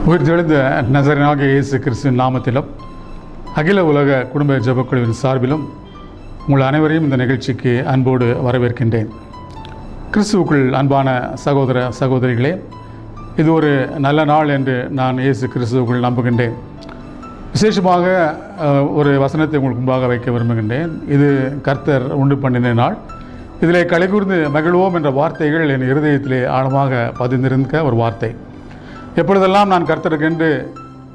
உயிர்த்தெழுந்த நசரேயனாகிய இயேசு கிறிஸ்துவின் நாமத்திலும் அகில உலக குடும்ப ஜெபக்குழுவின் சார்பிலும் உங்கள் அனைவரையும் இந்த நிகழ்ச்சிக்கு அன்போடு வரவேற்கின்றேன். கிறிஸ்துவுக்குள் அன்பான சகோதர சகோதரிகளே, இது ஒரு நல்ல நாள் என்று நான் இயேசு கிறிஸ்துவுக்குள் நம்புகின்றேன். விசேஷமாக ஒரு வசனத்தை உங்களுக்கு முன்பாக வைக்க விரும்புகின்றேன். இது கர்த்தர் உண்டு பண்ணின நாள். இதிலே கலைகூர்ந்து மகிழ்வோம் என்ற வார்த்தைகள் என் இருதயத்திலே ஆழமாக பதிந்திருந்த ஒரு வார்த்தை. எப்பொழுதெல்லாம் நான் கர்த்தருக்கென்று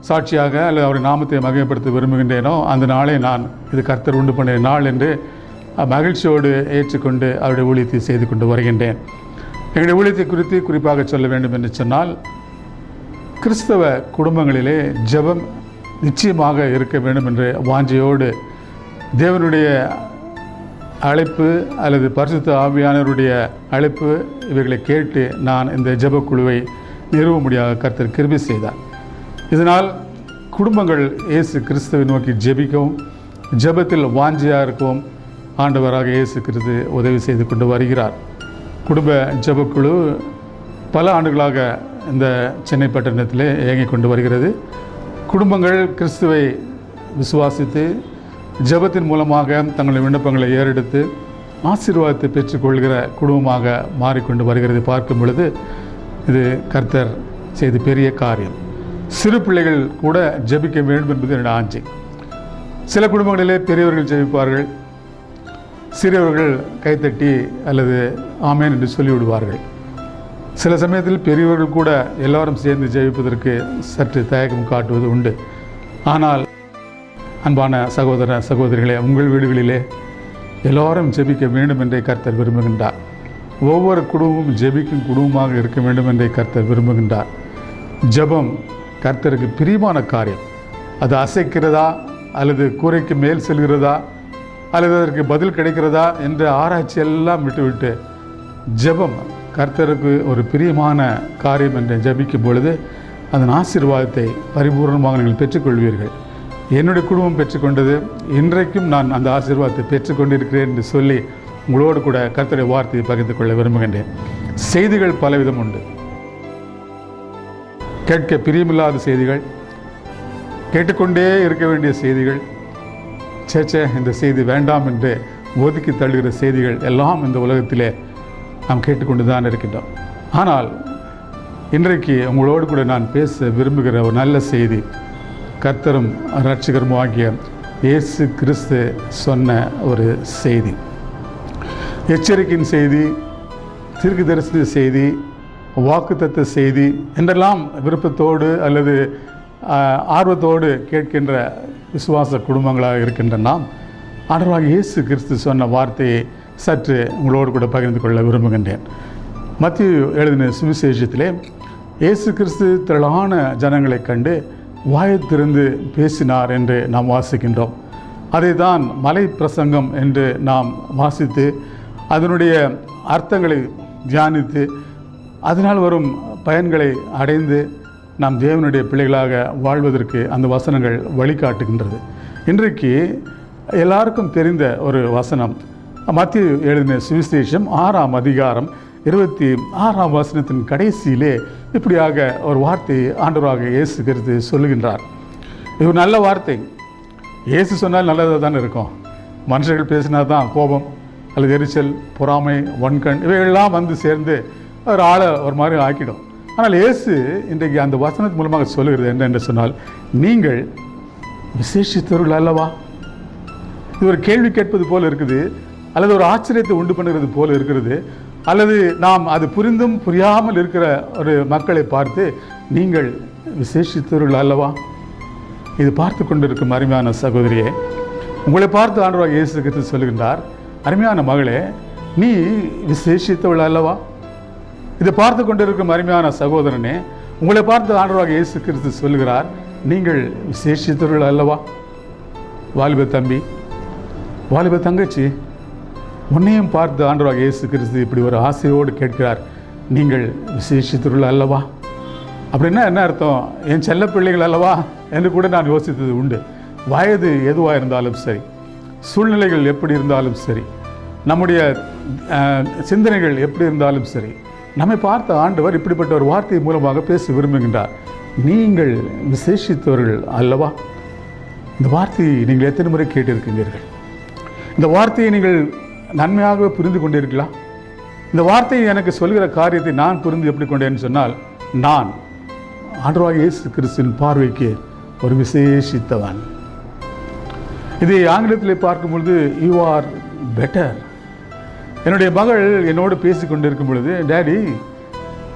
சாட்சியாக அல்லது அவருடைய நாமத்தை மகிமைப்படுத்த விரும்புகின்றேனோ அந்த நாளை நான் இது கர்த்தர் உண்டு பண்ணின நாள் என்று மகிழ்ச்சியோடு ஏற்றுக்கொண்டு அவருடைய ஊழியத்தை செய்து கொண்டு வருகின்றேன். எங்களுடைய ஊழியத்தை குறித்து குறிப்பாக சொல்ல வேண்டும் என்று சொன்னால், கிறிஸ்தவ குடும்பங்களிலே ஜெபம் நிச்சயமாக இருக்க வேண்டும் என்ற வாஞ்சையோடு தேவனுடைய அழைப்பு அல்லது பரிசுத்த ஆவியானவருடைய அழைப்பு இவைகளை கேட்டு நான் இந்த ஜெபக்குழுவை நிறுவ முடியாத கர்த்தர் கிருபை செய்தார். இதனால் குடும்பங்கள் இயேசு கிறிஸ்துவை நோக்கி ஜெபிக்கவும் ஜெபத்தில் வாஞ்சியாக இருக்கவும் ஆண்டவராக இயேசு கிறிஸ்து உதவி செய்து கொண்டு வருகிறார். குடும்ப ஜெபக்குழு பல ஆண்டுகளாக இந்த சென்னை பட்டணத்திலே இயங்கிக் கொண்டு வருகிறது. குடும்பங்கள் கிறிஸ்துவை விசுவாசித்து ஜெபத்தின் மூலமாக தங்களுடைய விண்ணப்பங்களை ஏறெடுத்து ஆசீர்வாதத்தை பெற்றுக்கொள்கிற குடும்பமாக மாறிக்கொண்டு வருகிறது. பார்க்கும் பொழுது இது கர்த்தர் செய்த பெரிய காரியம். சிறு பிள்ளைகள் கூட ஜெபிக்க வேண்டும் என்பது என்னுடைய ஆஞ்சை. சில குடும்பங்களிலே பெரியவர்கள் ஜெபிப்பார்கள், சிறியவர்கள் கைத்தட்டி அல்லது ஆமேன் என்று சொல்லிவிடுவார்கள். சில சமயத்தில் பெரியவர்கள் கூட எல்லாரும் சேர்ந்து ஜெபிப்பதற்கு சற்று தயக்கம் காட்டுவது உண்டு. ஆனால் அன்பான சகோதர சகோதரிகளே, உங்கள் வீடுகளிலே எல்லோரும் ஜெபிக்க வேண்டும் என்றே கர்த்தர் விரும்புகின்றார். ஒவ்வொரு குடும்பமும் ஜெபிக்கும் குடும்பமாக இருக்க வேண்டும் என்றே கர்த்தர் விரும்புகின்றார். ஜெபம் கர்த்தருக்கு பிரியமான காரியம். அது அசைக்கிறதா அல்லது கூரைக்கு மேல் செல்கிறதா அல்லது அதற்கு பதில் கிடைக்கிறதா என்ற ஆராய்ச்சி எல்லாம் விட்டுவிட்டு ஜெபம் கர்த்தருக்கு ஒரு பிரியமான காரியம் என்று ஜெபிக்கும் பொழுது அதன் ஆசீர்வாதத்தை பரிபூர்ணமாக நீங்கள் பெற்றுக்கொள்வீர்கள். என்னுடைய குடும்பம் பெற்றுக்கொண்டது, இன்றைக்கும் நான் அந்த ஆசீர்வாதத்தை பெற்றுக்கொண்டிருக்கிறேன் என்று சொல்லி உங்களோடு கூட கர்த்தருடைய வார்த்தையை பகிர்ந்து கொள்ள விரும்புகின்றேன். செய்திகள் பலவிதம் உண்டு. கேட்க பிரியமில்லாத செய்திகள், கேட்டுக்கொண்டே இருக்க வேண்டிய செய்திகள், சேச்சே இந்த செய்தி வேண்டாம் என்று ஒதுக்கி தள்ளுகிற செய்திகள் எல்லாம் இந்த உலகத்திலே நாம் கேட்டுக்கொண்டு தான் இருக்கின்றோம். ஆனால் இன்றைக்கு உங்களோடு கூட நான் பேச விரும்புகிற ஒரு நல்ல செய்தி, கர்த்தரும் இரட்சகரும் ஆகிய இயேசு கிறிஸ்து சொன்ன ஒரு செய்தி. எச்சரிக்கையின் செய்தி, தீர்க்கதரிசன செய்தி, வாக்குத்தத்த செய்தி என்றெல்லாம் விருப்பத்தோடு அல்லது ஆர்வத்தோடு கேட்கின்ற விசுவாச குடும்பங்களாக இருக்கின்ற நாம் ஆண்டவராகிய இயேசு கிறிஸ்து சொன்ன வார்த்தையை சற்று உங்களோடு கூட பகிர்ந்து கொள்ள விரும்புகின்றேன். மத்தேயு எழுதின சுவிசேஷத்திலே இயேசு கிறிஸ்து திரளான ஜனங்களை கண்டு வாயத்திலிருந்து பேசினார் என்று நாம் வாசிக்கின்றோம். அதை தான் மலை பிரசங்கம் என்று நாம் வாசித்து அதனுடைய அர்த்தங்களை தியானித்து அதனால் வரும் பயன்களை அடைந்து நாம் தேவனுடைய பிள்ளைகளாக வாழ்வதற்கு அந்த வசனங்கள் வழிகாட்டுகின்றது. இன்றைக்கு எல்லாருக்கும் தெரிந்த ஒரு வசனம், மத்தேயு எழுதின சுவிசேஷம் 6ஆம் அதிகாரம் 26ஆம் வசனத்தின் கடைசியிலே இப்படியாக ஒரு வார்த்தையை ஆண்டவராக இயேசு கிறிஸ்து சொல்லுகின்றார். இது ஒரு நல்ல வார்த்தை. இயேசு சொன்னால் நல்லதாக தான் இருக்கும். மனுஷர்கள் பேசினா தான் கோபம் அல்லது எரிச்சல், பொறாமை, வன்கண் இவைகள்லாம் வந்து சேர்ந்து ஒரு ஆளை ஒரு மாதிரி ஆக்கிடும். ஆனால் இயேசு இன்றைக்கு அந்த வசனத்தின் மூலமாக சொல்லுகிறது என்னென்று சொன்னால், நீங்கள் விசேஷித்தவர்கள் அல்லவா? இது ஒரு கேள்வி கேட்பது போல் இருக்குது, அல்லது ஒரு ஆச்சரியத்தை உண்டு பண்ணுறது போல் இருக்கிறது, அல்லது நாம் அது புரிந்தும் புரியாமல் இருக்கிற ஒரு மக்களை பார்த்து நீங்கள் விசேஷித்தவர்கள் அல்லவா? இது பார்த்து கொண்டிருக்கும் அருமையான சகோதரியே, உங்களை பார்த்து ஆண்டவராகிய இயேசு கிறிஸ்து சொல்லுகின்றார், அருமையான மகளே, நீ விசேஷித்தவள் அல்லவா? இதை பார்த்து கொண்டிருக்கும் அருமையான சகோதரனே, உங்களை பார்த்து ஆண்டவராகிய இயேசு கிறிஸ்து சொல்லுகிறார், நீங்கள் விசேஷித்தவர்கள் அல்லவா? வாலிப தம்பி, வாலிப தங்கச்சி, உன்னையும் பார்த்து ஆண்டவராகிய இயேசு கிறிஸ்து இப்படி ஒரு ஆசையோடு கேட்கிறார், நீங்கள் விசேஷித்தவர்கள் அல்லவா? அப்படின்னா என்ன அர்த்தம்? என் செல்ல பிள்ளைகள் அல்லவா என்று கூட நான் யோசித்தது உண்டு. வயது எதுவாக இருந்தாலும் சரி, சூழ்நிலைகள் எப்படி இருந்தாலும் சரி, நம்முடைய சிந்தனைகள் எப்படி இருந்தாலும் சரி, நம்மை பார்த்த ஆண்டவர் இப்படிப்பட்ட ஒரு வார்த்தை மூலமாக பேச விரும்புகின்றார். நீங்கள் விசேஷித்தவர்கள் அல்லவா? இந்த வார்த்தையை நீங்கள் எத்தனை முறை கேட்டிருக்கின்றீர்கள்? இந்த வார்த்தையை நீங்கள் நன்மையாக புரிந்து கொண்டிருக்கலாம். இந்த வார்த்தையை எனக்கு சொல்கிற காரியத்தை நான் புரிந்து எப்படி கொண்டேன்னு சொன்னால், நான் ஆண்டவராகிய இயேசு கிறிஸ்துவின் பார்வைக்கு ஒரு விசேஷித்தவன். இதை ஆங்கிலத்தில் பார்க்கும் பொழுது யூ ஆர் பெட்டர். என்னுடைய மகள் என்னோடு பேசி கொண்டிருக்கும் பொழுது, டேடி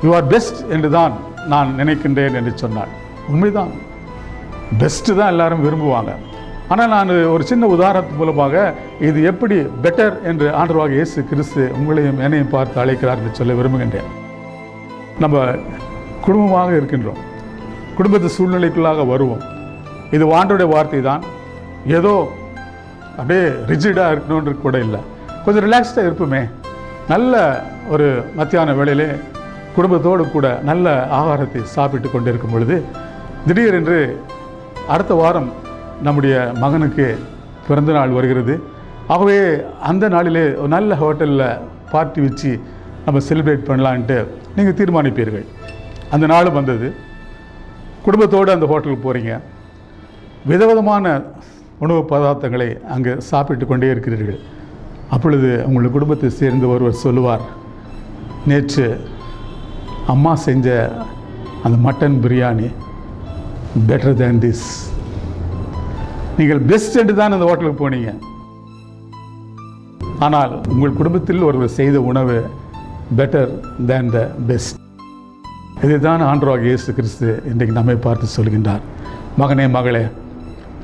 யூ ஆர் பெஸ்ட் என்று தான் நான் நினைக்கின்றேன் என்று சொன்னாள். உண்மைதான், பெஸ்ட்டு தான் எல்லாரும் விரும்புவாங்க. ஆனால் நான் ஒரு சின்ன உதாரணத்து மூலமாக இது எப்படி பெட்டர் என்று ஆண்டவராகிய இயேசு கிறிஸ்து உங்களையும் என்னையும் பார்த்து அழைக்கிறார் என்று சொல்ல விரும்புகின்றேன். நம்ம குடும்பமாக இருக்கின்றோம், குடும்பத்து சூழ்நிலைக்குள்ளாக வருவோம். இது ஆண்டவருடைய வார்த்தை தான். ஏதோ அப்படியே ரிஜிடாக இருக்கணுன்ற கூட இல்லை, கொஞ்சம் ரிலாக்ஸ்டாக இருப்போமே. நல்ல ஒரு மத்தியான வேளையிலே குடும்பத்தோடு கூட நல்ல ஆகாரத்தை சாப்பிட்டு கொண்டு இருக்கும் பொழுது திடீரென்று அடுத்த வாரம் நம்முடைய மகனுக்கு பிறந்த நாள் வருகிறது. ஆகவே அந்த நாளிலே ஒரு நல்ல ஹோட்டலில் பார்ட்டி வச்சு நம்ம செலிப்ரேட் பண்ணலான்ட்டு நீங்கள் தீர்மானிப்பீர்கள். அந்த நாளும் வந்தது. குடும்பத்தோடு அந்த ஹோட்டலுக்கு போகிறீங்க. விதவிதமான உணவு பதார்த்தங்களை அங்கே சாப்பிட்டு கொண்டே இருக்கிறீர்கள். அப்பொழுது உங்களுடைய குடும்பத்தை சேர்ந்து ஒருவர் சொல்லுவார், நேற்று அம்மா செஞ்ச அந்த mutton biryani better than this. நீங்கள் பெஸ்ட் என்று தான் அந்த ஹோட்டலுக்கு போனீங்க. ஆனால் உங்கள் குடும்பத்தில் ஒருவர் செய்த உணவு பெட்டர் தேன் த பெஸ்ட். இதுதான் ஆண்டவராகிய இயேசு கிறிஸ்து இன்றைக்கு நம்மை பார்த்து சொல்கின்றார், மகனே மகளே,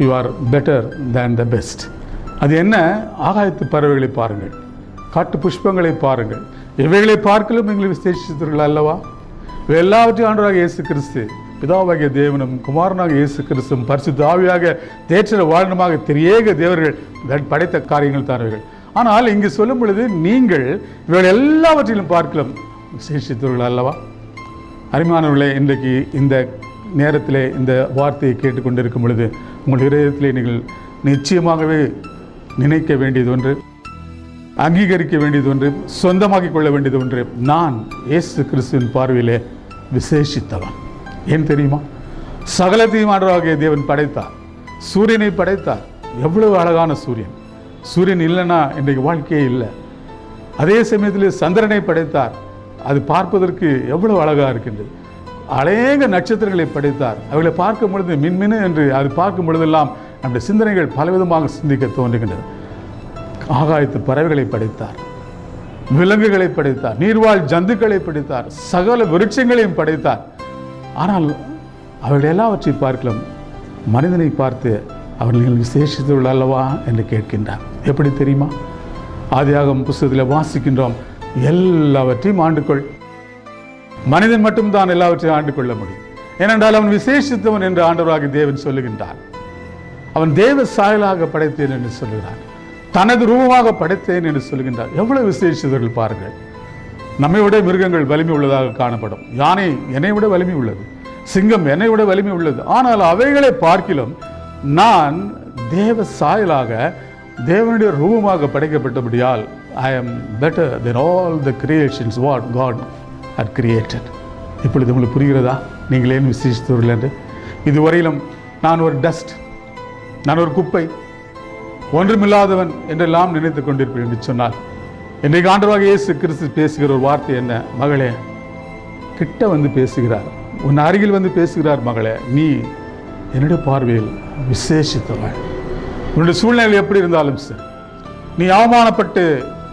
you are better than the best. அது என்ன? ஆகாயத்து பறவைகளை பாருங்கள், காட்டு புஷ்பங்களை பாருங்கள், இவைகளை பார்க்கலும் நீங்கள் விசேஷித்தவர்கள் அல்லவா? இவை எல்லாவற்றையும் ஆண்டவராகிய இயேசு கிறிஸ்து பிதாவாகிய தேவனும் குமாரனாகிய இயேசு கிறிஸ்துவும் பரிசுத்த ஆவியாக தேற்ற வாழனமாக திரியேக தேவர்கள் படைத்த காரியங்கள் தானவர்கள். ஆனால் இங்கு சொல்லும் பொழுது நீங்கள் இவர்கள் எல்லாவற்றிலும் பார்க்கலாம் விசேஷித்தவர்கள் அல்லவா? அருமையானவர்களே, இன்றைக்கு இந்த நேரத்திலே இந்த வார்த்தையை கேட்டுக்கொண்டிருக்கும் பொழுது உங்கள் இதயத்திலே நீங்கள் நிச்சயமாகவே நினைக்க வேண்டியது ஒன்று, அங்கீகரிக்க வேண்டியது ஒன்று, சொந்தமாக்கிக் கொள்ள வேண்டியது ஒன்று. நான் இயேசு கிறிஸ்துவின் பார்வையிலே விசேஷித்தவன். ஏன் தெரியுமா? சகலத்தையும் ஆண்டவராகிய தேவன் படைத்தார். சூரியனை படைத்தார். எவ்வளவு அழகான சூரியன்! சூரியன் இல்லைன்னா இன்றைக்கு வாழ்க்கையே இல்லை. அதே சமயத்தில் சந்திரனை படைத்தார். அது பார்ப்பதற்கு எவ்வளவு அழகாக இருக்கின்றது. அநேக நட்சத்திரங்களை படைத்தார். அவைகளை பார்க்கும் பொழுது மின்மினு என்று அது பார்க்கும் பொழுதெல்லாம் நம்முடைய சிந்தனைகள் பலவிதமாக சிந்திக்க தோன்றுகின்றது. ஆகாயத்து பறவைகளை படைத்தார், விலங்குகளை படைத்தார், நீர்வாழ் ஜந்துக்களை படைத்தார், சகல விருட்சங்களையும் படைத்தார். ஆனால் அவர்கள் எல்லாவற்றை பார்க்கலாம், மனிதனை பார்த்து அவர்கள் விசேஷித்தவர்கள் அல்லவா என்று கேட்கின்றார். எப்படி தெரியுமா? ஆதியாகமம் புத்தகத்தில் வாசிக்கின்றோம், எல்லாவற்றையும் ஆண்டுகொள். மனிதன் மட்டும்தான் எல்லாவற்றையும் ஆண்டு கொள்ள முடியும். ஏனென்றால் அவன் விசேஷித்தவன் என்று ஆண்டவராகிய தேவன் சொல்லுகின்றார். அவன் தேவ சாயலாக படைத்தேன் என்று சொல்லுகிறான், தனது ரூபமாக படைத்தேன் என்று சொல்லுகின்றார். எவ்வளவு விசேஷித்தவர்கள் பாருங்கள். நம்மை விட மிருகங்கள் வலிமை உள்ளதாக காணப்படும். யானை என்னை விட வலிமை உள்ளது, சிங்கம் என்னை விட வலிமை உள்ளது. ஆனால் அவைகளை பார்க்கிலும் நான் தேவ சாயலாக தேவனுடைய ரூபமாக படைக்கப்பட்டபடியால் ஐ am better than all the creations what God had created. இப்பொழுது உங்களுக்கு புரிகிறதா நீங்கள் ஏன் விசேஷித்தவர்கள் என்று? இதுவரையிலும் நான் ஒரு டஸ்ட், நான் ஒரு குப்பை, ஒன்றுமில்லாதவன் என்றெல்லாம் நினைத்து கொண்டிருப்பேன் என்று சொன்னால், இன்றைக்கு ஆண்டவராகிய இயேசு கிறிஸ்து பேசுகிற ஒரு வார்த்தை என்ன? மகளே, கிட்ட வந்து பேசுகிறார், உன் அருகில் வந்து பேசுகிறார். மகளே, நீ என்னுடைய பார்வையில் விசேஷித்தவள். உன்னுடைய சூழ்நிலை எப்படி இருந்தாலும் சரி, நீ அவமானப்பட்டு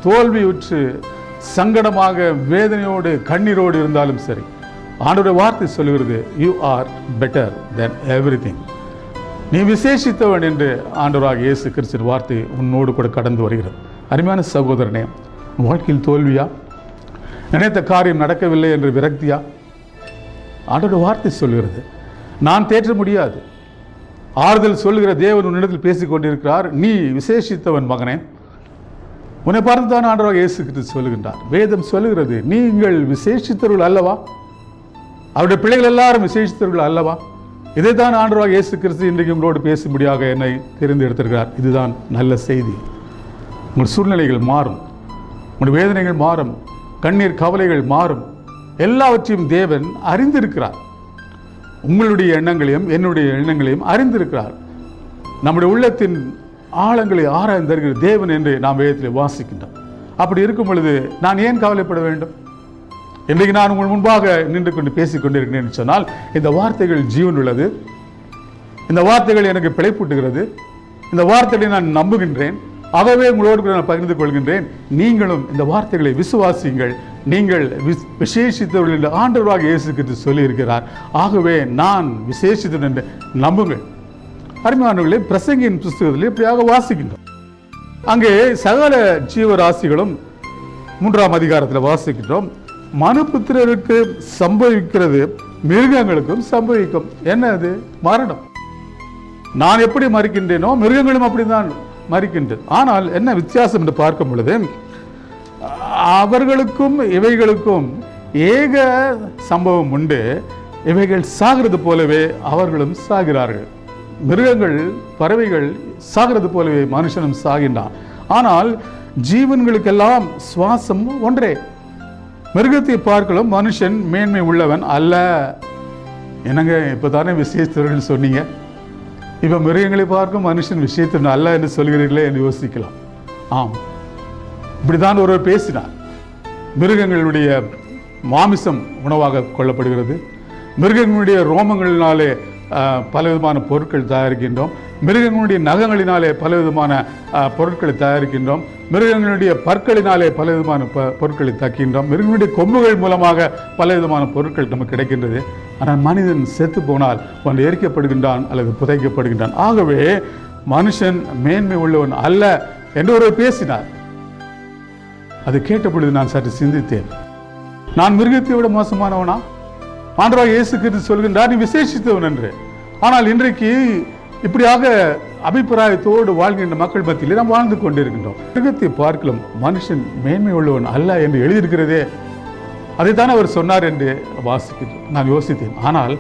தோல்வியுற்று சங்கடமாக வேதனையோடு கண்ணீரோடு இருந்தாலும் சரி, ஆண்டவருடைய வார்த்தை சொல்லுகிறது, you are better then everything. நீ விசேஷித்தவன் என்று ஆண்டவராகிய இயேசு கிறிஸ்துவின் வார்த்தை உன்னோடு கூட கடந்து வருகிறது. அருமையான சகோதரனே, வாழ்க்கையில் தோல்வியா? நினைத்த காரியம் நடக்கவில்லை என்று விரக்தியா? ஆண்டவருடைய வார்த்தை சொல்லுகிறது, நான் தேற்ற முடியாது. ஆறுதல் சொல்லுகிற தேவன் உன்னிடத்தில் பேசிக் கொண்டிருக்கிறார். நீ விசேஷித்தவன் மகனே. உன்னை பார்த்து தான் ஆண்டவராகிய இயேசு கிறிஸ்து சொல்லுகின்றார். வேதம் சொல்லுகிறது, நீங்கள் விசேஷித்தவர்கள் அல்லவா? அவருடைய பிள்ளைகள் எல்லாரும் விசேஷித்தவர்கள் அல்லவா? இதைத்தான் ஆண்டவராகிய இயேசு கிறிஸ்து இன்றைக்கு உங்களோடு பேசும்படியாக என்னை தெரிந்தெடுத்திருக்கிறார். இதுதான் நல்ல செய்தி. உங்கள் சூழ்நிலைகள் மாறும், உங்கள் வேதனைகள் மாறும், கண்ணீர் கவலைகள் மாறும். எல்லாவற்றையும் தேவன் அறிந்திருக்கிறார். உங்களுடைய எண்ணங்களையும் என்னுடைய எண்ணங்களையும் அறிந்திருக்கிறார். நம்முடைய உள்ளத்தின் ஆழங்களை ஆராய்ந்தருகிற தேவன் என்று நாம் வேதத்தில் வாசிக்கின்றோம். அப்படி இருக்கும் பொழுது நான் ஏன் கவலைப்பட வேண்டும்? இன்றைக்கு நான் உங்கள் முன்பாக நின்று கொண்டு பேசிக் கொண்டிருக்கிறேன் என்று சொன்னால் இந்த வார்த்தைகள் ஜீவன் உள்ளது. இந்த வார்த்தைகள் எனக்கு பிழைப்பூட்டுகிறது. இந்த வார்த்தைகளை நான் நம்புகின்றேன். ஆகவே உங்களோடு நான் பகிர்ந்து கொள்கின்றேன். நீங்களும் இந்த வார்த்தைகளை விசுவாசியுங்கள். நீங்கள் விசேஷித்தவர்கள் என்று ஆண்டவராக இயேசு கிறிஸ்து சொல்லியிருக்கிறார். ஆகவே நான் விசேஷித்தவன் என்று நம்புங்கள். அருமையானவர்களே, பிரசங்கியின் புஸ்தகத்தில் இப்படியாக வாசிக்கின்றோம். அங்கே சகல ஜீவராசிகளும் 3ஆம் அதிகாரத்தில் வாசிக்கின்றோம். மனுபுத்திரருக்கு சம்பவிக்கிறது மிருகங்களுக்கும் சம்பவிக்கும். என்ன அது? மரணம். நான் எப்படி மறிக்கின்றேனோ மிருகங்களும் அப்படித்தான் மறிக்கின்றது. ஆனால் என்ன வித்தியாசம் என்று பார்க்கும் பொழுது அவர்களுக்கும் இவைகளுக்கும் ஏக சம்பவம் உண்டு. இவைகள் சாகிறது போலவே அவர்களும் சாகிறார்கள். மிருகங்கள் பறவைகள் சாகிறது போலவே மனுஷனும் சாகின்றான். ஆனால் ஜீவன்களுக்கெல்லாம் சுவாசம் ஒன்றே. மிருகத்தை பார்க்கலாம் மனுஷன் மேன்மை உள்ளவன் அல்ல. என்னங்க இப்பதானே விசேஷத்தவர்கள் சொன்னீங்க, இப்ப மிருகங்களை பார்க்கும் மனுஷன் விசேஷத்தவன் அல்ல என்று சொல்கிறீர்களே என்று யோசிக்கலாம். ஆம், இப்படிதான் ஒருவர் பேசினார். மிருகங்களுடைய மாமிசம் உணவாக கொள்ளப்படுகிறது. மிருகங்களுடைய ரோமங்களினாலே பலவிதமான பொருட்கள் தயாரிக்கின்றோம். மிருகங்களுடைய நகங்களினாலே பலவிதமான பொருட்களை தயாரிக்கின்றோம். மிருகங்களுடைய பற்களினாலே பலவிதமான பொருட்களை தக்கின்றோம். மிருகங்களுடைய கொம்புகள் மூலமாக பலவிதமான பொருட்கள் நமக்கு கிடைக்கின்றது. ஆனால் மனிதன் செத்து போனால் ஒன்று எரிக்கப்படுகின்றான் அல்லது புதைக்கப்படுகின்றான். ஆகவே மனுஷன் மேன்மை உள்ளவன் அல்ல என்று ஒருவர் பேசினார். அதை கேட்ட பொழுது நான் சற்று சிந்தித்தேன். நான் மிருகத்தை விட மோசமானவனா? ஆண்டவராக இயேசு கிறிஸ்து சொல்கின்றார் நீ விசேஷித்தவன் என்று. ஆனால் இன்றைக்கு இப்படியாக அபிப்பிராயத்தோடு வாழ்கின்ற மக்கள் மத்தியில் நாம் வாழ்ந்து கொண்டிருக்கின்றோம். மிருகத்தை பார்க்கலாம் மனுஷன் மேன்மை உள்ளவன் அல்ல என்று எழுதியிருக்கிறதே, அதைத்தானே அவர் சொன்னார் என்று வாசிக்கிறேன். நான் யோசித்தேன். ஆனால்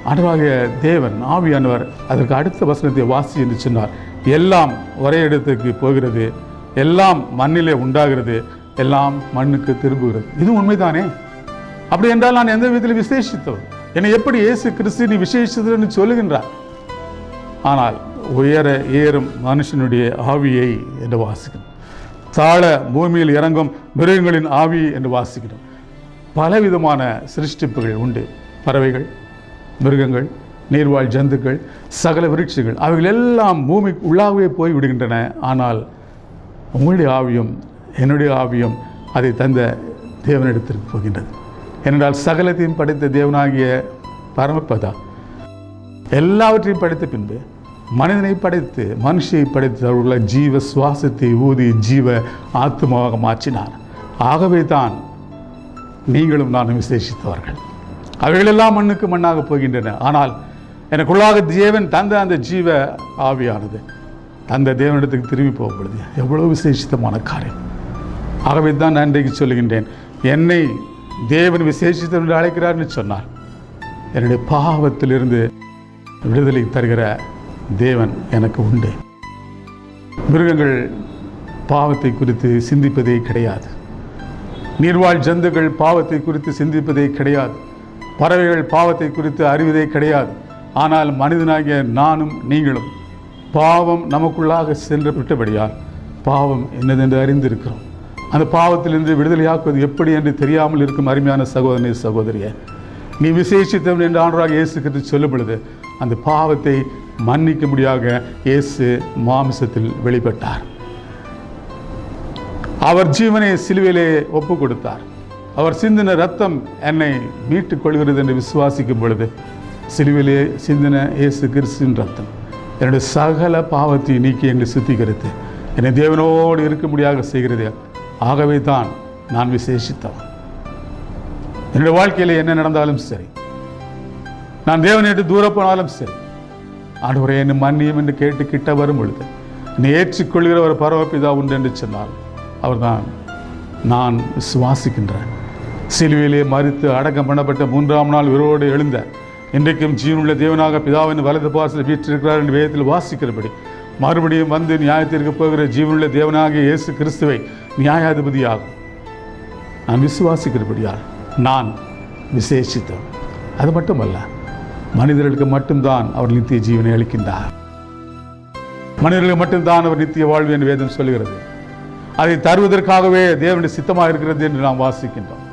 ஆண்டவராகிய தேவன் ஆவியானவர் அதற்கு அடுத்த வசனத்தை வாசி என்று சொன்னார். எல்லாம் ஒரே இடத்துக்கு போகிறது, எல்லாம் மண்ணிலே உண்டாகிறது, எல்லாம் மண்ணுக்கு திரும்புகிறது. இது உண்மைதானே? அப்படி என்றால் நான் எந்த விதத்தில் விசேஷித்தவன்? என்னை எப்படி இயேசு கிறிஸ்து நீ விசேஷித்தவன் சொல்லுகின்றார்? ஆனால் உயர ஏறும் மனுஷனுடைய ஆவியை என்று வாசிக்கிறோம். தாழ பூமியில் இறங்கும் மிருகங்களின் ஆவி என்று வாசிக்கிறோம். பலவிதமான சிருஷ்டிப்புகள் உண்டு. பறவைகள், மிருகங்கள், நீர்வாழ் ஜந்துக்கள், சகல விருட்சிகள், அவைகள் எல்லாம் பூமிக்கு உள்ளாகவே போய் விடுகின்றன. ஆனால் உங்களுடைய ஆவியும் என்னுடைய ஆவியும் அதை தந்த தேவனிடத்திற்கு போகின்றது. ஏனென்றால் சகலத்தையும் படைத்த தேவனாகிய பரமபதா எல்லாவற்றையும் படைத்த பின்பு மனிதனை படைத்து மனுஷியை படைத்து அவர்கள ஜீவ சுவாசத்தை ஊதி ஜீவ ஆத்மாவாக மாற்றினார். ஆகவே தான் நீங்களும் நானும் விசேஷித்தவர்கள். அவைகளெல்லாம் மண்ணுக்கு மண்ணாக போகின்றன. ஆனால் எனக்குள்ளாக தேவன் தந்த அந்த ஜீவ ஆவியானது அந்த தேவனிடத்துக்கு திரும்பி போகப்படுது. எவ்வளோ விசேஷித்தமான காரியம். ஆகவே தான் நான் இன்றைக்கு சொல்லுகின்றேன், என்னை தேவன் விசேஷித்தவன் என்று அழைக்கிறார்னு சொன்னார். என்னுடைய பாவத்திலிருந்து விடுதலை தருகிற தேவன் எனக்கு உண்டு. மிருகங்கள் பாவத்தை குறித்து சிந்திப்பதே கிடையாது. நீர்வாழ் ஜந்துகள் பாவத்தை குறித்து சிந்திப்பதே கிடையாது. பறவைகள் பாவத்தை குறித்து அறிவதே கிடையாது. ஆனால் மனிதனாகிய நானும் நீங்களும் பாவம் நமக்குள்ளாக சென்று விட்டபடியால் பாவம் என்னதென்று அறிந்திருக்கிறோம். அந்த பாவத்திலிருந்து விடுதலையாக்குவது எப்படி என்று தெரியாமல் இருக்கும் அருமையான சகோதரனே சகோதரியே, நீ விசேஷித்தவன் என்று ஆண்டவராக இயேசு கிறிஸ்து சொல்லும் பொழுது அந்த பாவத்தை மன்னிக்க முடியாத இயேசு மாமிசத்தில் வெளிப்பட்டார். அவர் ஜீவனை சிலுவையிலே ஒப்பு கொடுத்தார். அவர் சிந்தின ரத்தம் என்னை மீட்டுக் கொள்கிறது என்று விசுவாசிக்கும் பொழுது சிலுவையிலே சிந்தின இயேசு கிறிஸ்துவின் ரத்தம் என்னுடைய சகல பாவத்தை நீக்கி என்னை சுத்திகரித்து என்னை தேவனோடு இருக்க முடியாத செய்கிறது. ஆகவே தான் நான் விசேஷித்தவன். என்னுடைய வாழ்க்கையில் என்ன நடந்தாலும் சரி, நான் தேவனை விட்டு தூர போனாலும் சரி, ஆண்டவரே என்னை மன்னியும் என்று கேட்டு கிட்ட வரும் பொழுது என்னை ஏற்றுக்கொள்கிற ஒரு பரமபிதா உண்டு என்று சொன்னால் அவர்தான் நான் விசுவாசிக்கின்றேன். சிலுவையிலே மரித்து அடக்கம் பண்ணப்பட்ட 3ஆம் நாள் உயிரோடு எழுந்த இன்றைக்கும் ஜீவனுள்ள தேவனாக பிதாவின் வலது பார்சல் வீற்றிருக்கிறார் என்று வேதத்தில் வாசிக்கிறபடி மறுபடியும் வந்து நியாயத்திற்கு போகிற ஜீவனுள்ள தேவனாகிய இயேசு கிறிஸ்துவை நியாயாதிபதியாகும் நான் விசுவாசிக்கிறபடியால் நான் விசேஷித்தவன். அது மட்டுமல்ல, மனிதர்களுக்கு மட்டும்தான் அவர் நித்திய ஜீவனை அளிக்கின்றார். மனிதர்களுக்கு மட்டும்தான் அவர் நித்திய வாழ்வு என்று வேதம் சொல்கிறது. அதை தருவதற்காகவே தேவனுடைய சித்தமாக இருக்கிறது என்று நாம் வாசிக்கின்றோம்.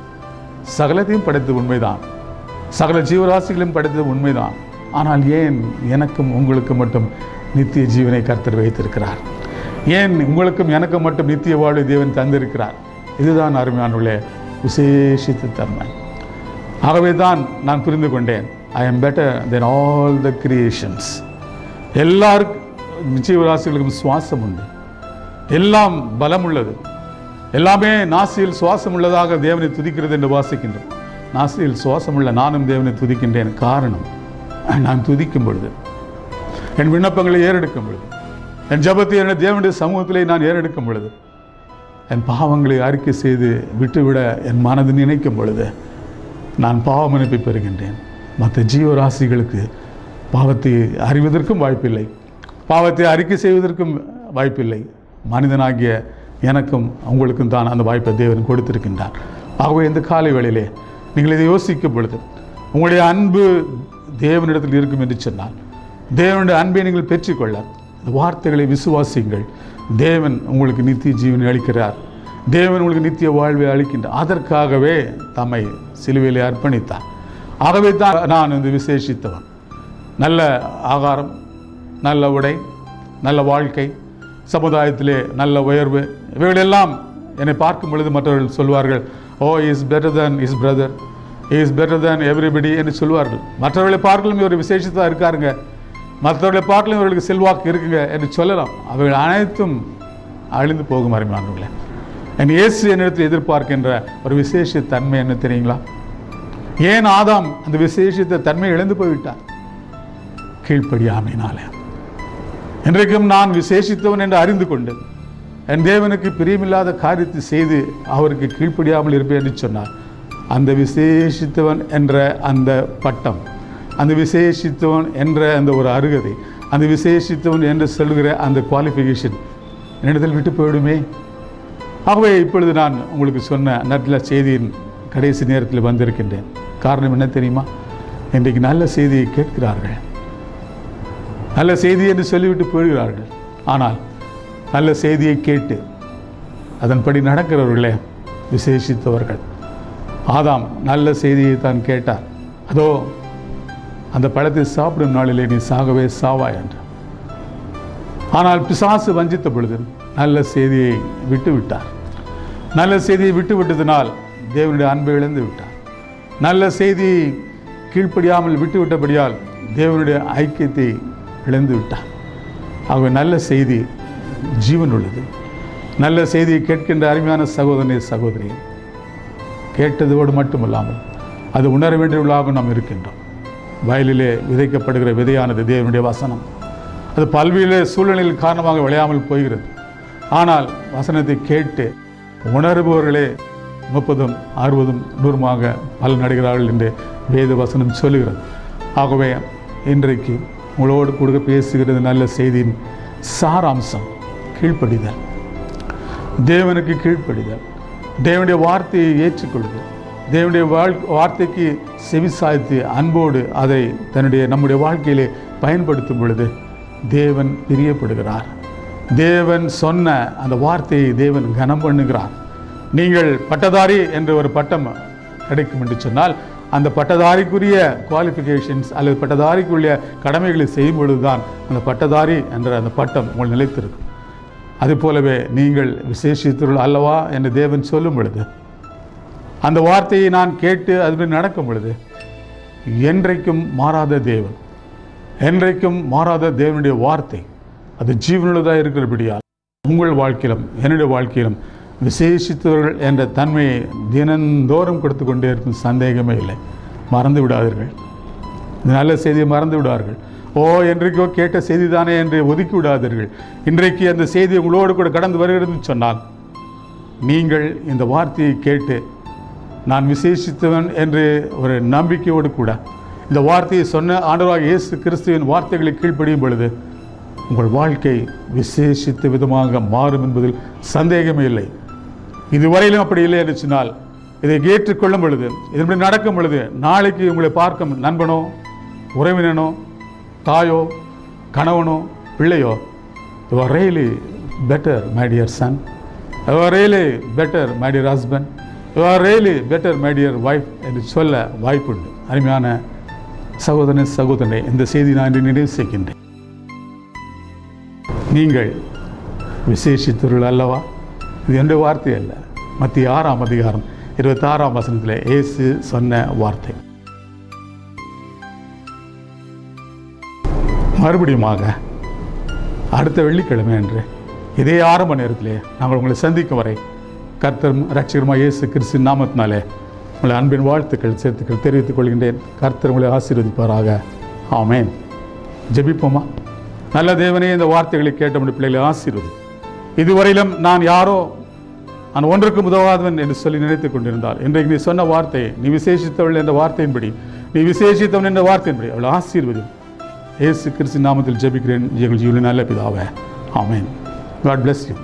சகலத்தையும் படைத்தது உண்மைதான், சகல ஜீவராசிகளையும் படைத்தது உண்மைதான். ஆனால் ஏன் எனக்கும் உங்களுக்கு மட்டும் நித்திய ஜீவனை கர்த்தர் வைத்திருக்கிறார்? ஏன் உங்களுக்கும் எனக்கும் மட்டும் நித்திய வாழ்வை தேவன் தந்திருக்கிறார்? இதுதான் அருமையானவர்களே விசேஷித்த தன்மை. ஆகவே தான் நான் புரிந்து கொண்டேன், I am better then all the creations. எல்லாருக்கும் ஜீவராசிகளுக்கும் சுவாசம் உண்டு, எல்லாம் பலம் உள்ளது, எல்லாமே நாசியில் சுவாசம் உள்ளதாக தேவனை துதிக்கிறது என்று வாசிக்கின்றோம். நாசியில் சுவாசம் உள்ள நானும் தேவனை துதிக்கின்றேன். காரணம், நான் துதிக்கும் பொழுது, என் விண்ணப்பங்களை ஏறெடுக்கும் பொழுது, என் ஜபத்தை என தேவனுடைய சமூகத்திலே நான் ஏறெடுக்கும் பொழுது, என் பாவங்களை அறிக்கை செய்து விட்டுவிட என் மனது நினைக்கும் பொழுது நான் பாவ மன்னிப்பை பெறுகின்றேன். மற்ற ஜீவராசிகளுக்கு பாவத்தை அறிவதற்கும் வாய்ப்பில்லை, பாவத்தை அறிக்கை செய்வதற்கும் வாய்ப்பில்லை. மனிதனாகிய எனக்கும் உங்களுக்கும் தான் அந்த வாய்ப்பை தேவன் கொடுத்திருக்கின்றார். ஆகவே இந்த காலை வேளையிலே நீங்கள் இதை யோசிக்கும் பொழுது, உங்களுடைய அன்பு தேவனிடத்தில் இருக்கும் என்று சொன்னால், தேவனுடைய அன்பை நீங்கள் பெற்றுக்கொள்ள இந்த வார்த்தைகளை விசுவாசியுங்கள். தேவன் உங்களுக்கு நித்திய ஜீவனை அளிக்கிறார், தேவன் உங்களுக்கு நித்திய வாழ்வை அளிக்கின்றார். அதற்காகவே தம்மை சிலுவையிலே அர்ப்பணித்தார். ஆகவே தான் நான் இந்த விசேஷித்தவன். நல்ல ஆகாரம், நல்ல உடை, நல்ல வாழ்க்கை, சமுதாயத்திலே நல்ல உயர்வு, இவைகளெல்லாம் என்னை பார்க்கும் பொழுது மற்றவர்கள் சொல்வார்கள், oh is better than is brother, is better than everybody என்று சொல்வார்கள். மற்றவர்களை பார்க்கலும் இவர் விசேஷத்தாக இருக்காருங்க, மற்றவர்களை பார்க்கலும் இவர்களுக்கு செல்வாக்கு இருக்குங்க என்று சொல்லலாம். அவைகள் அனைத்தும் அழிந்து போகும். அருமையானவர்களே, என் இயேசு என்னிடத்தில் எதிர்பார்க்கின்ற ஒரு விசேஷ தன்மை என்ன தெரியுங்களா? ஏன் ஆதாம் அந்த விசேஷத்த தன்மை இழந்து போய்விட்டார்? கீழ்ப்படியாமையினாலே. இன்றைக்கும் நான் விசேஷித்தவன் என்று அறிந்து கொண்டு என் தேவனுக்கு பிரியமில்லாத காரியத்தை செய்து அவருக்கு கீழ்ப்படியாமல் இருப்பேன் என்று சொன்னார், அந்த விசேஷித்தவன் என்ற அந்த பட்டம், அந்த விசேஷித்தவன் என்ற அந்த ஒரு அருகதை, அந்த விசேஷித்தவன் என்று சொல்கிற அந்த குவாலிஃபிகேஷன் என்னிடத்தில் விட்டு போயிடுமே. ஆகவே இப்பொழுது நான் உங்களுக்கு சொன்ன நல்ல செய்தியின் கடைசி நேரத்தில் வந்திருக்கின்றேன். காரணம் என்ன தெரியுமா? இன்றைக்கு நல்ல செய்தியை கேட்கிறார்கள், நல்ல செய்தி என்று சொல்லிவிட்டு போயிடுகிறார்கள். ஆனால் நல்ல செய்தியை கேட்டு அதன்படி நடக்கிறவர்களே விசேஷித்தவர்கள். ஆதாம் நல்ல செய்தியை தான் கேட்டார், அதோ அந்த பழத்தை சாப்பிடும் நாளிலே நீ சாகவே சாவாய் என்று. ஆனால் பிசாசு வஞ்சித்த பொழுது நல்ல செய்தியை விட்டு விட்டார். நல்ல செய்தியை விட்டு விட்டதினால் தேவனுடைய அன்பை இழந்து விட்டார். நல்ல செய்தியை கீழ்ப்படியாமல் விட்டு விட்டபடியால் தேவனுடைய ஐக்கியத்தை இழந்து விட்டார். ஆகவே நல்ல செய்தி ஜீவன் உள்ளது. நல்ல செய்தியை கேட்கின்ற அருமையான சகோதரனே சகோதரியே, கேட்டதோடு மட்டுமல்லாமல் அது உணர வேண்டியவர்களாக நாம் இருக்கின்றோம். வயலிலே விதைக்கப்படுகிற விதையானது தேவனுடைய வசனம். அது பல்வேறு சூழ்நிலையில் காரணமாக விளையாமல் போகிறது. ஆனால் வசனத்தை கேட்டு உணர்பவர்களே 30, 60, 100 பலன் அடைகிறார்கள் என்று வேத வசனம் சொல்லுகிறது. ஆகவே இன்றைக்கு உங்களோடு கூட பேசுகிறது நல்ல செய்தியின் சாராம்சம் கீழ்ப்படிதல், தேவனுக்கு கீழ்ப்படிதல், தேவனுடைய வார்த்தையை ஏற்றுக்கொள்வது, தேவனுடைய வார்த்தைக்கு செவிசாய்த்து அன்போடு அதை நம்முடைய வாழ்க்கையிலே பயன்படுத்தும் பொழுது தேவன் பிரியப்படுகிறார். தேவன் சொன்ன அந்த வார்த்தையை தேவன் கனம் பண்ணுகிறார். நீங்கள் பட்டதாரி என்ற ஒரு பட்டம் கிடைக்கும் என்று சொன்னால், அந்த பட்டதாரிக்குரிய குவாலிஃபிகேஷன்ஸ் அல்லது பட்டதாரிக்குரிய கடமைகளை செய்யும் பொழுதுதான் அந்த பட்டதாரி என்ற அந்த பட்டம் உங்கள் நிலைத்திருக்கும். அதுபோலவே நீங்கள் விசேஷித்தவர்கள் அல்லவா என்று தேவன் சொல்லும் பொழுது, அந்த வார்த்தையை நான் கேட்டு அதுபடி நடக்கும் பொழுது, என்றைக்கும் மாறாத தேவன், என்றைக்கும் மாறாத தேவனுடைய வார்த்தை அது ஜீவனுள்ளதாக இருக்கிறபடியால் உங்கள் வாழ்க்கையிலும் என்னுடைய வாழ்க்கையிலும் விசேஷித்தவர்கள் என்ற தன்மையை தினந்தோறும் கொடுத்து கொண்டே இருக்கும். சந்தேகமே இல்லை. மறந்து விடாதீர்கள். இந்த நல்ல செய்தியை மறந்து விடார்கள். ஓ என்றைக்கோ கேட்ட செய்தி தானே என்று ஒதுக்கி விடாதீர்கள். இன்றைக்கு அந்த செய்தி உங்களோடு கூட கடந்து வருகிறது சொன்னால், நீங்கள் இந்த வார்த்தையை கேட்டு நான் விசேஷித்தவன் என்று ஒரு நம்பிக்கையோடு கூட இந்த வார்த்தையை சொன்ன ஆண்டவராகிய இயேசு கிறிஸ்துவின் வார்த்தைகளை கீழ்ப்படியும் பொழுது உங்கள் வாழ்க்கை விசேஷித்த விதமாக மாறும் என்பதில் சந்தேகமே இல்லை. இதுவரையிலும் அப்படி இல்லை என்று சொன்னால், இதை ஏற்றுக்கொள்ளும் பொழுது, இதன்படி நடக்கும் பொழுது, நாளைக்கு உங்களை பார்க்கும் நண்பனோ உறவினனோ தாயோ கணவனோ பிள்ளையோ, you are really better my dear son, you are really better my dear husband, you are really better my dear wife என்று சொல்ல வாய்ப்புண்டு. அருமையான சகோதரன் சகோதரனை, இந்த செய்தி நான் இன்று நினைவு செய்கின்றேன். நீங்கள் விசேஷித்தவர்கள் அல்லவா? இது என்னுடைய வார்த்தை அல்ல, மத்திய 6ஆம் அதிகாரம் 26ஆம் வசனத்தில் இயேசு சொன்ன வார்த்தை. மறுபடியுமாக அடுத்த வெள்ளிக்கிழமை அன்று இதே 6 மணி நேரத்திலே நாங்கள் உங்களை சந்திக்கும் வரை கர்த்தர் இரட்சகருமாகிய இயேசு கிறிஸ்துவின் நாமத்தினாலே உங்களை அன்பின் வாழ்த்துக்கள் சேர்த்துக்கள் தெரிவித்துக் கொள்கின்றேன். கர்த்தர் உங்களை ஆசீர்வதிப்பாராக. ஆமென். ஜெபிப்போமா? நல்ல தேவனே, இந்த வார்த்தைகளை கேட்ட பிள்ளைகளை ஆசீர்வதி. இதுவரையிலும் நான் யாரோ, நான் ஒன்றுக்கும் உதவாதவன் என்று சொல்லி நினைத்துக் கொண்டிருந்தால், இன்றைக்கு நீ சொன்ன வார்த்தை, நீ விசேஷித்தவள் என்ற வார்த்தையின்படி, நீ விசேஷித்தவன் என்ற வார்த்தையின்படி அவளை ஆசீர்வதி. இயேசு கிறிஸ்து நாமத்தில் ஜெபிக்கிறேன் எங்கள் ஜீவனின் நல்ல பிதாவே. ஆமென். God bless you.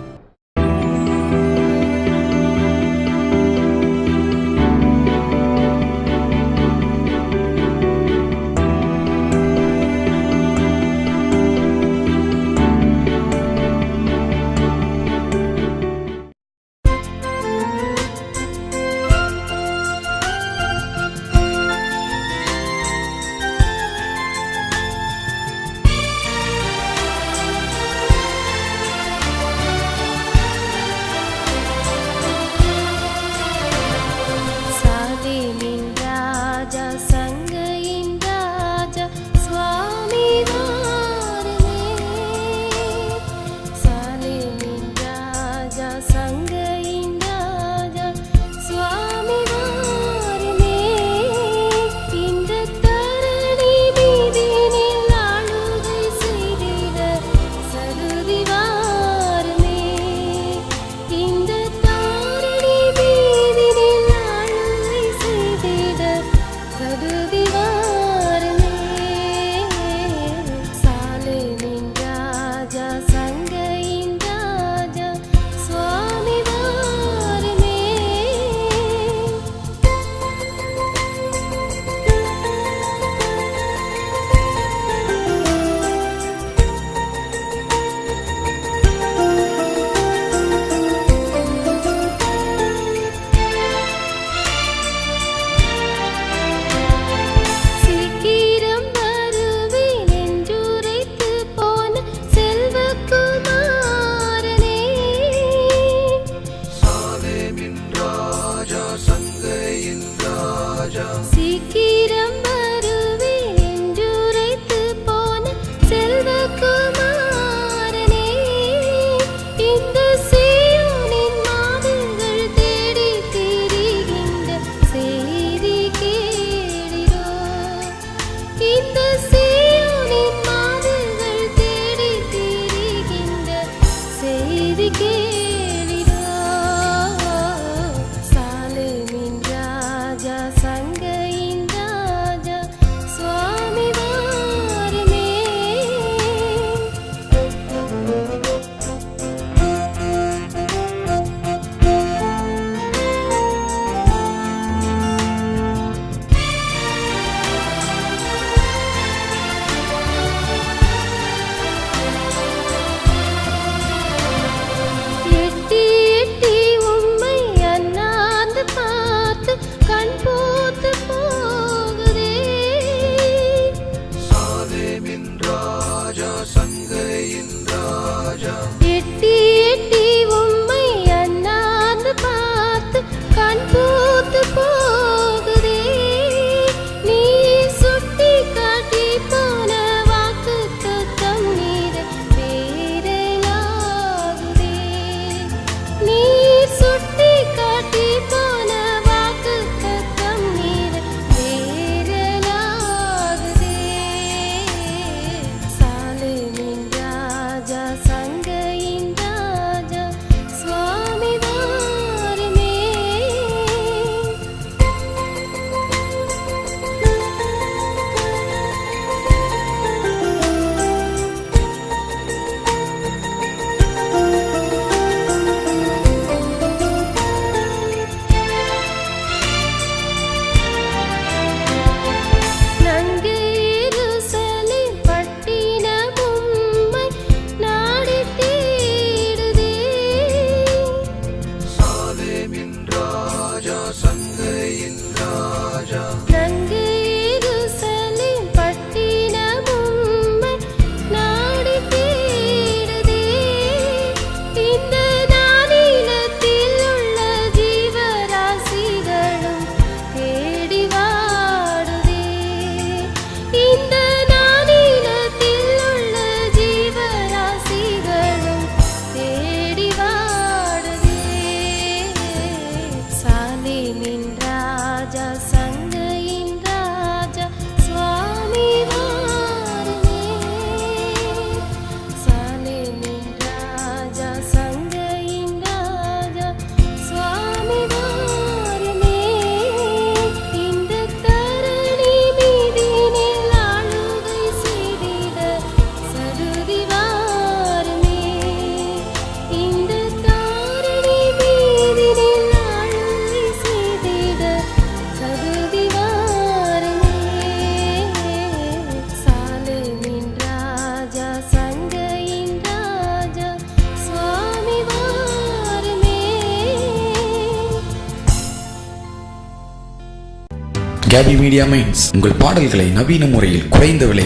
KP media minds உங்கள் பாடல்களை நவீன முறையில் குறைந்த விலை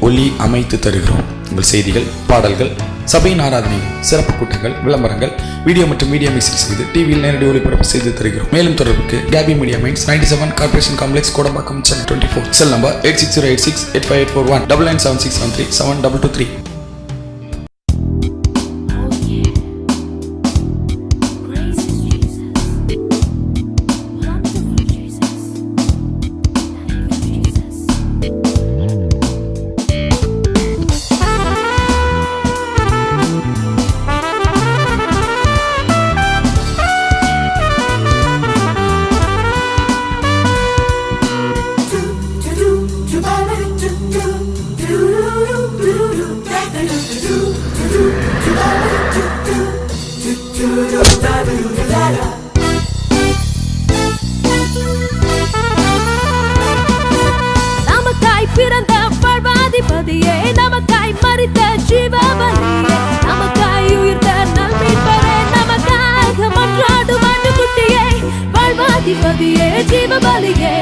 ஒளி அமைத்து தருகிறோம். உங்கள் செய்திகள், பாடல்கள், சபையின் ஆராதனை, சிறப்பு கூட்டங்கள், விளம்பரங்கள், வீடியோ மற்றும் மீடியா மிக்சிங் செய்து டிவியில் நேரடி ஒளிபரப்பு செய்து தருகிறோம். மேலும் தொடர்புக்கு KP media minds 97 corporation complex, Kodambakkam, Chennai 24. Cell number 8608685841 9976137223. நமக்காய் பிறந்த வாழ்வாதிபதியே, நமக்காய் மரித்த ஜீவபலியே, நமக்காய் உயிர்த்த நல்மீட்பரே, நமக்காக மன்றாடும் ஆட்டுக்குட்டியே, வாழ்வாதிபதியே, ஜீவபலியே,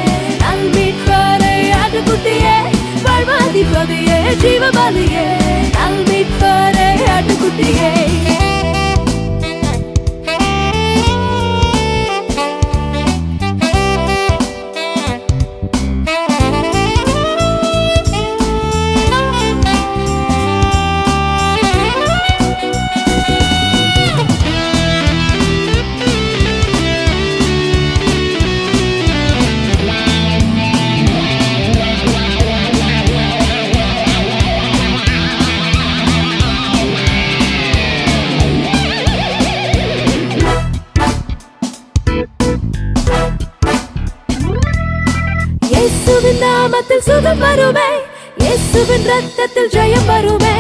நல்மீட்பரே, ஆட்டுக்குட்டியே, வாழ்வாதிபதியே, ஜீவபலியே, நல்மீட்பரே, ஆட்டுக்குட்டியே. இயேசுவின் நாமத்தில் சுகம் வருமே, இயேசுவின் ரத்தத்தில் ஜெயம் வருமே,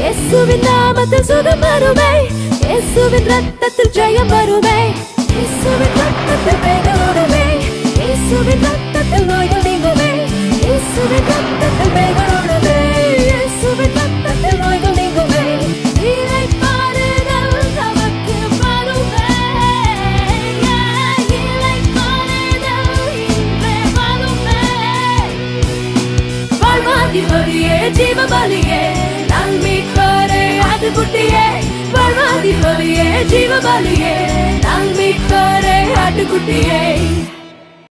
இயேசுவின் நாமத்தில் சுகம் வருமே, இயேசுவின் ரத்தத்தில் ஜெயம் வருமே, இயேசுவின் ரத்தத்தில் வேதம் ஓடுமே, இயேசுவின் ரத்தத்தில் நோய்கள் நீங்குமே, இயேசுவின் ரத்தத்தில் வேதம் ஓடுமே, இயேசுவின் ரத்தத்தில் நோய்கள் நீங்குமே, இளைப்பாறுதல் நமக்கு வருமே, இளைப்பாறுதல் இன்றே வருமே. வாழ்வாதிபதியே, ஜீவபலியே, நல்மீட்பரே, ஆட்டுக்குட்டியே, வாழ்வாதிபதியே, ஜீவபலியே, நல்மீட்பரே, ஆட்டுக்குட்டியே.